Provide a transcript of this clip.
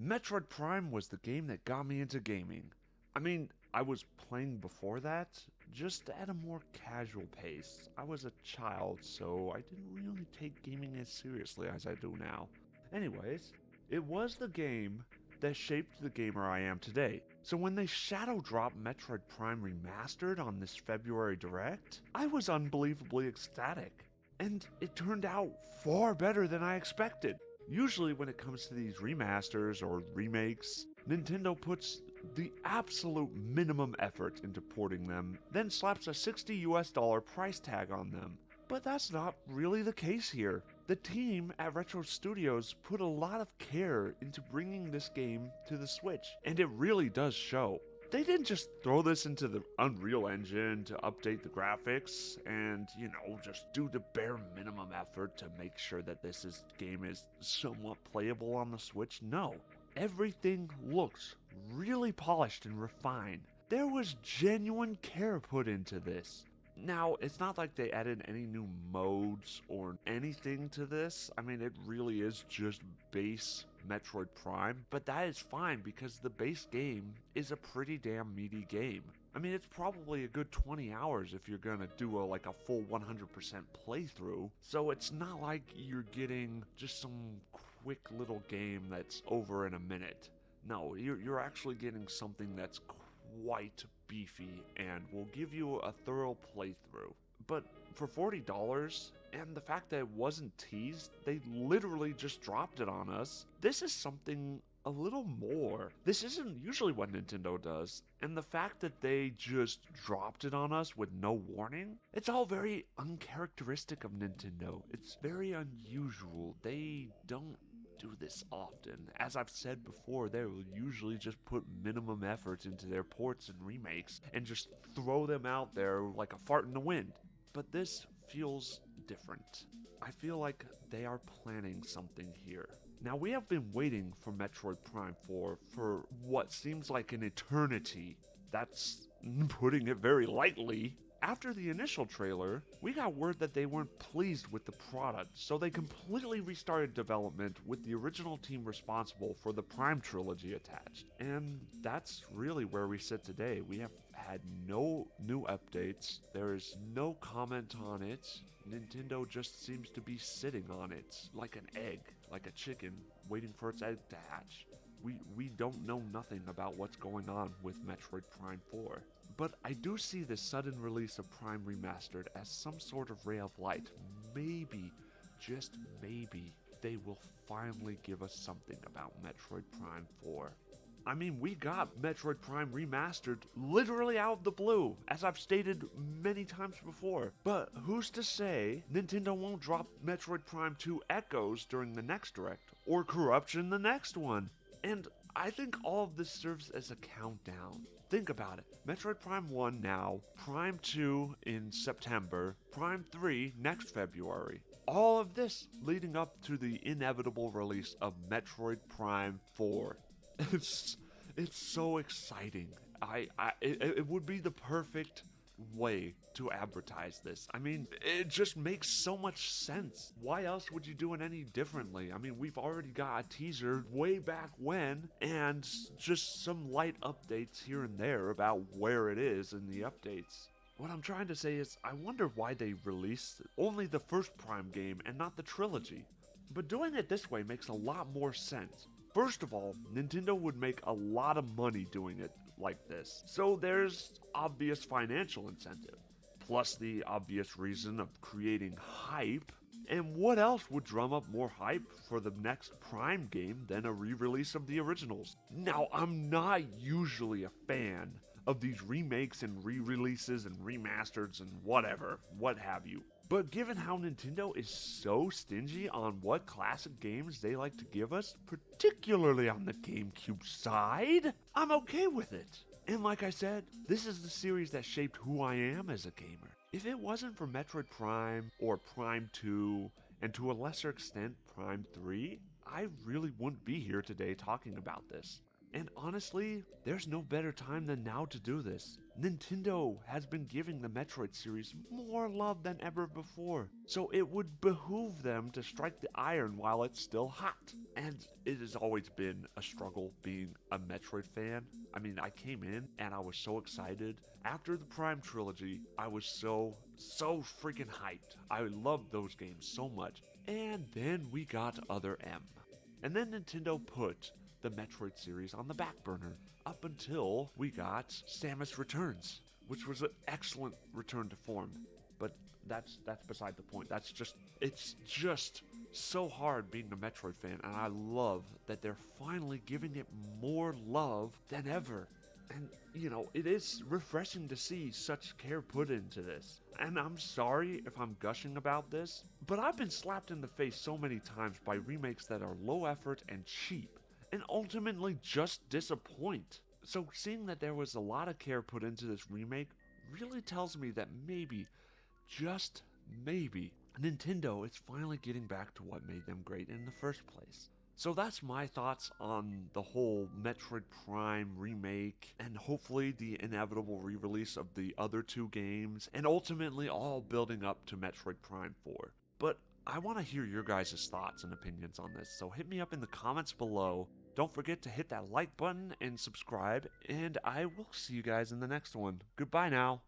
Metroid Prime was the game that got me into gaming. I mean, I was playing before that, just at a more casual pace. I was a child, so I didn't really take gaming as seriously as I do now. Anyways, it was the game that shaped the gamer I am today. So when they shadow dropped Metroid Prime Remastered on this February Direct, I was unbelievably ecstatic. And it turned out far better than I expected. Usually when it comes to these remasters or remakes, Nintendo puts the absolute minimum effort into porting them, then slaps a $60 price tag on them. But that's not really the case here. The team at Retro Studios put a lot of care into bringing this game to the Switch, and it really does show. They didn't just throw this into the Unreal Engine to update the graphics and, just do the bare minimum effort to make sure that game is somewhat playable on the Switch. No. Everything looks really polished and refined. There was genuine care put into this. Now, it's not like they added any new modes or anything to this. I mean, it really is just base Metroid Prime, but that is fine because the base game is a pretty damn meaty game. I mean, it's probably a good 20 hours if you're gonna do a full 100% playthrough, so it's not like you're getting just some quick little game that's over in a minute. No, you're actually getting something that's quite beefy and will give you a thorough playthrough. But for $40, and the fact that it wasn't teased, they literally just dropped it on us, this is something a little more. This isn't usually what Nintendo does, and the fact that they just dropped it on us with no warning, it's all very uncharacteristic of Nintendo. It's very unusual. They don't do this often. As I've said before, they will usually just put minimum effort into their ports and remakes and just throw them out there like a fart in the wind. But this feels different. I feel like they are planning something here. Now, we have been waiting for Metroid Prime 4 for what seems like an eternity. That's putting it very lightly. After the initial trailer, we got word that they weren't pleased with the product, so they completely restarted development with the original team responsible for the Prime trilogy attached. And that's really where we sit today. We have had no new updates, there's no comment on it. Nintendo just seems to be sitting on it, like an egg, like a chicken, waiting for its egg to hatch. We don't know nothing about what's going on with Metroid Prime 4. But I do see this sudden release of Prime Remastered as some sort of ray of light. Maybe, just maybe, they will finally give us something about Metroid Prime 4. I mean, we got Metroid Prime Remastered literally out of the blue, as I've stated many times before. But who's to say Nintendo won't drop Metroid Prime 2 Echoes during the next Direct, or Corruption the next one? And I think all of this serves as a countdown. Think about it. Metroid Prime 1 now, Prime 2 in September, Prime 3 next February. All of this leading up to the inevitable release of Metroid Prime 4. It's so exciting. It would be the perfect way to advertise this. I mean, it just makes so much sense. Why else would you do it any differently? I mean, we've already got a teaser way back when, and just some light updates here and there about where it is in the updates. What I'm trying to say is, I wonder why they released only the first Prime game and not the trilogy. But doing it this way makes a lot more sense. First of all, Nintendo would make a lot of money doing it like this, so there's obvious financial incentive, plus the obvious reason of creating hype. And what else would drum up more hype for the next Prime game than a re-release of the originals? Now, I'm not usually a fan of these remakes and re-releases and remasters and whatever, what have you. But given how Nintendo is so stingy on what classic games they like to give us, particularly on the GameCube side, I'm okay with it. And like I said, this is the series that shaped who I am as a gamer. If it wasn't for Metroid Prime or Prime 2, and to a lesser extent Prime 3, I really wouldn't be here today talking about this. And honestly, there's no better time than now to do this. Nintendo has been giving the Metroid series more love than ever before, so it would behoove them to strike the iron while it's still hot. And it has always been a struggle being a Metroid fan. I mean, I came in and I was so excited. After the Prime trilogy, I was so freaking hyped. I loved those games so much. And then we got Other M. And then Nintendo put the Metroid series on the back burner up until we got Samus Returns, which was an excellent return to form. But that's beside the point. It's just so hard being a Metroid fan, and I love that they're finally giving it more love than ever. And, it is refreshing to see such care put into this. And I'm sorry if I'm gushing about this, but I've been slapped in the face so many times by remakes that are low effort and cheap, and ultimately just disappoint. So seeing that there was a lot of care put into this remake really tells me that maybe, just maybe, Nintendo is finally getting back to what made them great in the first place. So that's my thoughts on the whole Metroid Prime remake, and hopefully the inevitable re-release of the other two games, and ultimately all building up to Metroid Prime 4. But I want to hear your guys' thoughts and opinions on this, so hit me up in the comments below. Don't forget to hit that like button and subscribe, and I will see you guys in the next one. Goodbye now.